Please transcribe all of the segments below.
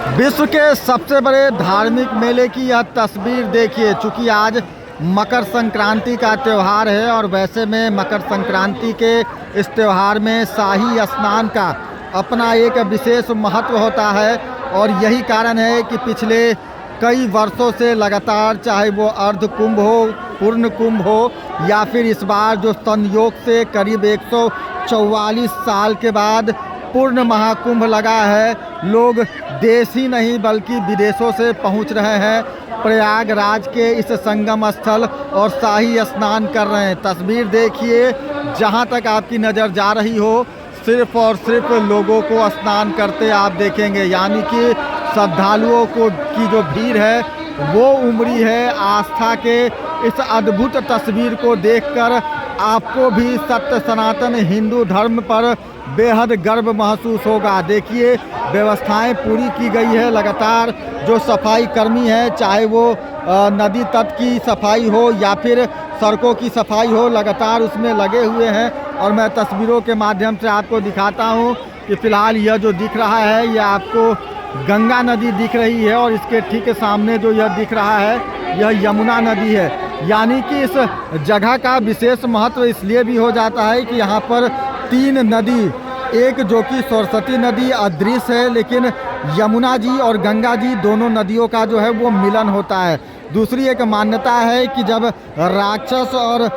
विश्व के सबसे बड़े धार्मिक मेले की यह तस्वीर देखिए। चूँकि आज मकर संक्रांति का त्यौहार है और वैसे में मकर संक्रांति के इस त्यौहार में शाही स्नान का अपना एक विशेष महत्व होता है और यही कारण है कि पिछले कई वर्षों से लगातार, चाहे वो अर्ध कुंभ हो, पूर्ण कुंभ हो या फिर इस बार जो संयोग से करीब 144 साल के बाद पूर्ण महाकुंभ लगा है, लोग देश ही नहीं बल्कि विदेशों से पहुंच रहे हैं प्रयागराज के इस संगम स्थल और शाही स्नान कर रहे हैं। तस्वीर देखिए, जहां तक आपकी नज़र जा रही हो सिर्फ और सिर्फ लोगों को स्नान करते आप देखेंगे। यानी कि श्रद्धालुओं को की जो भीड़ है वो उमड़ी है। आस्था के इस अद्भुत तस्वीर को देखकर आपको भी सत्य सनातन हिंदू धर्म पर बेहद गर्व महसूस होगा। देखिए, व्यवस्थाएं पूरी की गई है। लगातार जो सफाई कर्मी है, चाहे वो नदी तट की सफाई हो या फिर सड़कों की सफाई हो, लगातार उसमें लगे हुए हैं। और मैं तस्वीरों के माध्यम से आपको दिखाता हूं कि फ़िलहाल यह जो दिख रहा है यह आपको गंगा नदी दिख रही है और इसके ठीक सामने जो यह दिख रहा है यह यमुना नदी है। यानी कि इस जगह का विशेष महत्व इसलिए भी हो जाता है कि यहाँ पर तीन नदी, एक जो कि सरस्वती नदी अदृश्य है, लेकिन यमुना जी और गंगा जी दोनों नदियों का जो है वो मिलन होता है। दूसरी एक मान्यता है कि जब राक्षस और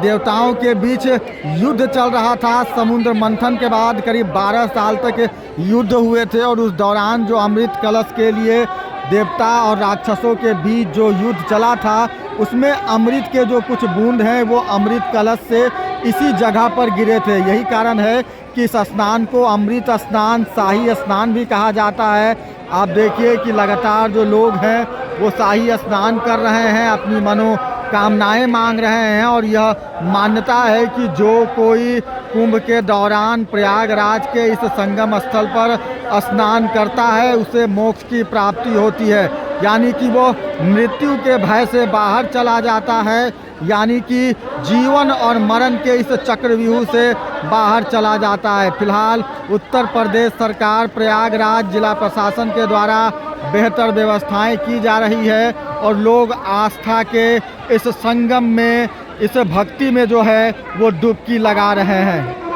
देवताओं के बीच युद्ध चल रहा था, समुद्र मंथन के बाद करीब 12 साल तक युद्ध हुए थे और उस दौरान जो अमृत कलश के लिए देवता और राक्षसों के बीच जो युद्ध चला था, उसमें अमृत के जो कुछ बूंद हैं वो अमृत कलश से इसी जगह पर गिरे थे। यही कारण है कि इस स्नान को अमृत स्नान, शाही स्नान भी कहा जाता है। आप देखिए कि लगातार जो लोग हैं वो शाही स्नान कर रहे हैं, अपनी मनोकामनाएं मांग रहे हैं और यह मान्यता है कि जो कोई कुंभ के दौरान प्रयागराज के इस संगम स्थल पर स्नान करता है उसे मोक्ष की प्राप्ति होती है। यानी कि वो मृत्यु के भय से बाहर चला जाता है, यानी कि जीवन और मरण के इस चक्रव्यूह से बाहर चला जाता है। फिलहाल उत्तर प्रदेश सरकार, प्रयागराज जिला प्रशासन के द्वारा बेहतर व्यवस्थाएं की जा रही है और लोग आस्था के इस संगम में, इस भक्ति में जो है वो डुबकी लगा रहे हैं।